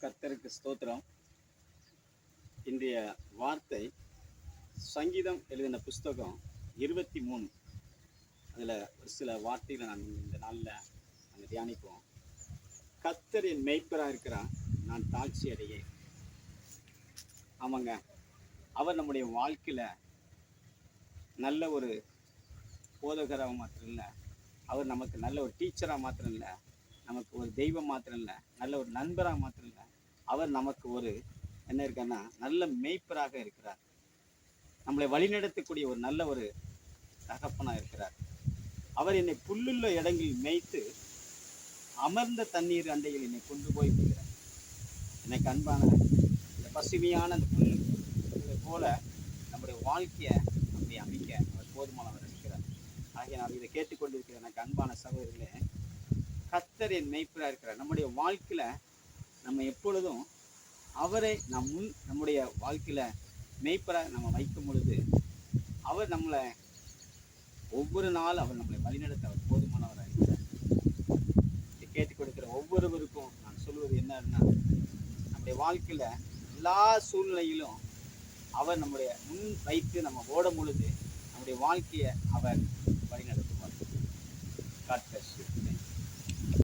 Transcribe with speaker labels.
Speaker 1: கர்த்தருக்கு ஸ்தோத்திரம். இன்றைய வார்த்தை சங்கீதம் எழுதின புஸ்தகம் 23. அதில் ஒரு சில வார்த்தைகளை நான் இந்த நாளில் நாங்கள் தியானிப்போம். கர்த்தர் என் மேய்ப்பராக இருக்கிறார், நான் தாழ்ச்சி அடையேன். ஆமாங்க, அவர் நம்முடைய வாழ்க்கையில் நல்ல ஒரு போதகராக மாத்திரம் இல்லை, அவர் நமக்கு நல்ல ஒரு டீச்சராக மாத்திரம் இல்லை, நமக்கு ஒரு தெய்வம் மாத்திரம் இல்லை, நல்ல ஒரு நண்பராக மாத்திரம் இல்லை, அவர் நமக்கு ஒரு என்ன இருக்காருன்னா நல்ல மேய்ப்பராக இருக்கிறார். நம்மளை வழிநடத்தக்கூடிய ஒரு நல்ல ஒரு தகப்பனாக இருக்கிறார். அவர் என்னை புல்லுள்ள இடங்களில் மேய்த்து அமர்ந்த தண்ணீர் அண்டையில் என்னை கொண்டு போய் விடுகிறார். எனக்கு அன்பான இந்த பசுமையான அந்த புல்லை போல நம்முடைய வாழ்க்கையை அப்படி அமைக்க அவர் போதுமானவர் இருக்கிறார். ஆகிய நான் இதை கேட்டுக்கொண்டிருக்கிற எனக்கு அன்பான சகோதரர்களே, கர்த்தர் என் மேய்ப்பராக இருக்கிறார். நம்முடைய வாழ்க்கையில் நம்ம எப்பொழுதும் அவரை நம்முடைய வாழ்க்கையில் மேய்ப்பராக நம்ம வைக்கும் பொழுது அவர் நம்மளை ஒவ்வொரு நாள் அவர் நம்மளை வழிநடத்த அவர் போதுமானவராக இருக்கிறார். இதை கேட்டுக் கொடுக்கிற ஒவ்வொருவருக்கும் நான் சொல்வது என்னன்னா, நம்முடைய வாழ்க்கையில் எல்லா சூழ்நிலையிலும் அவர் நம்முடைய முன் வைத்து நம்ம ஓடும் பொழுது நம்முடைய வாழ்க்கையை அவர் வழிநடத்துவார். God bless you.